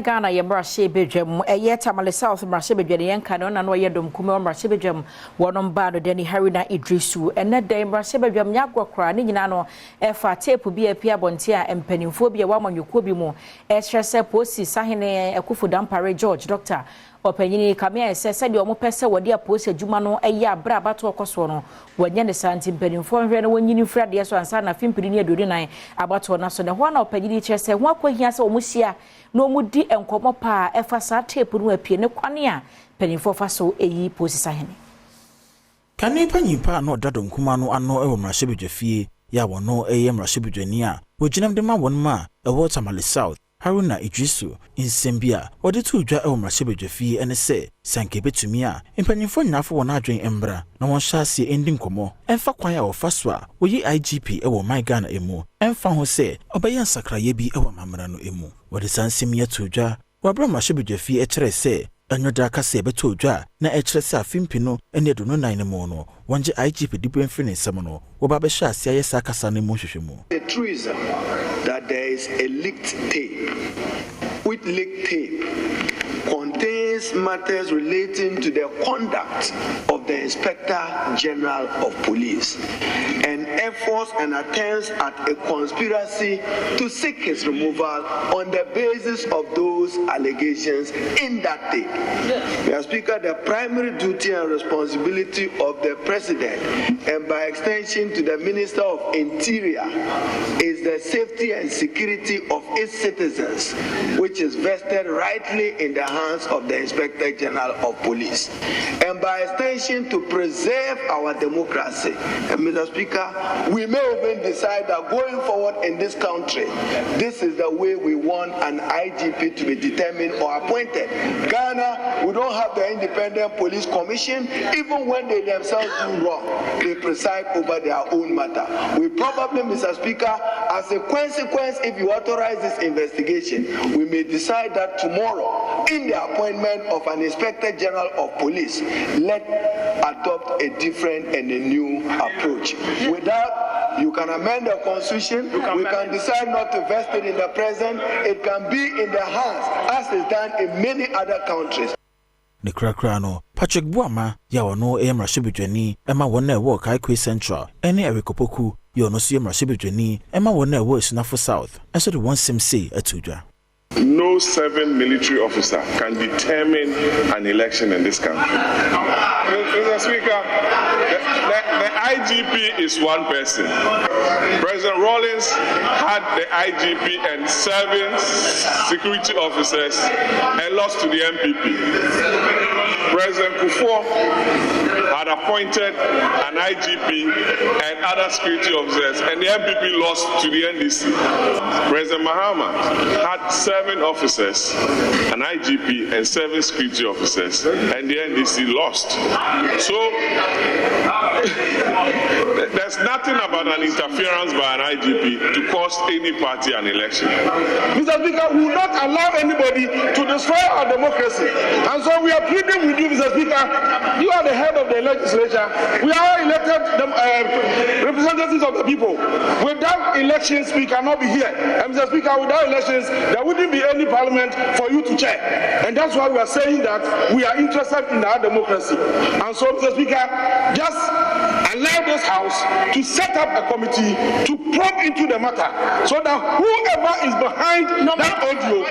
Ghana Yambrashe Bedjam, a yet Tamale South Brasebedjan Canon and Wayadum Kumo Brasebedjam, one on Bado Denny Harina Idrisu, and that day Brasebedjam Yagua Ninano, F.A. Tape be a Pia Bontia and Peninphobia Waman Yukubimo, Extra Seposi Sahine, a Kufu Dampare George, Doctor. Openyini kamia said your mopesa wadi apose adwuma a ya bra bato okoso no wanya ne santi mpanimfo hwe no wonyini frade so ansa na fimpiri ne 29 abato na so ne ho na openyini kyerese ho akwahia se omusia na omudi enkomo pa efa sa tape no apie ne kwane a panimfo fa so eyi posisa hene kane panyipa na odadon kuma no ano ewo mrahebedwafie ya wono eye mrahebedwani a woginam de ma wonma ewo Tamale South Haruna Idrisu insembia ode tu dwa e mrahebedwafie ene se sanke betumi a impanyimfo nyafo wona adwen embra na won hyase endi nkomo emfa kwan a wofaso a woyi IGP e wo Ghana emu emfa ho se obeya sakraye bi e wo mamra no emu wode sansem ya tu dwa wabra mrahebedwafie e kire se Anyoda Kasee beto dwa na ekire se afimpino ene do no nan mo no wonje IGP dipo mfini nsem no wo ba be hya ase ayesa kasa ne mo hwehwemu. The truth is that there is a leaked tape. With leaked tape contains matters relating to the conduct of the Inspector General of Police and efforts and attempts at a conspiracy to seek his removal on the basis of those allegations in that tape. Mr. Speaker, the primary duty and responsibility of the President and by extension to the Minister of Interior is the safety and security of its citizens, which is vested rightly in the hands of the Inspector General of Police, and by extension to preserve our democracy. And Mr. Speaker, we may even decide that going forward in this country, this is the way we want an IGP to be determined or appointed. Ghana, we don't have the Independent Police Commission. Even when they themselves do wrong, they preside over their own matter. We probably, Mr. Speaker, as a consequence, if you authorize this investigation, we may decide that tomorrow, in the appointment of an Inspector General of Police, let adopt a different and a new approach. With that, you can amend the Constitution. We can decide not to vest it in the President. It can be in the hands, as is done in many other countries. Ne krakra no Patrick Buama ya wono mrahebedwani ema wona ewo Kaikwe Central ene Erikopoku yo no so mrahebedwani ema wona ewo Sunafo South eso de wonsem say atudwa. No 7 military officer can determine an election in this country. Mr. Speaker, the IGP is one person. President Rawlings had the IGP and 7 security officers and lost to the MPP. President Kufuor had appointed an IGP and other security officers, and the MPP lost to the NDC. President Mahama had 7 officers, an IGP and 7 security officers, and the NDC lost. So there's nothing about an interference by an IGP to cost any party an election. Mr. Speaker, we will not allow anybody to destroy our democracy. And so we are pleading with you, Mr. Speaker, you are the head of the legislature. We are all elected representatives of the people. Without elections, we cannot be here. And Mr. Speaker, without elections, there wouldn't be any parliament for you to chair. And that's why we are saying that we are interested in our democracy. And so, Mr. Speaker, just allow this House to set up a committee to probe into the matter so that whoever is behind that audio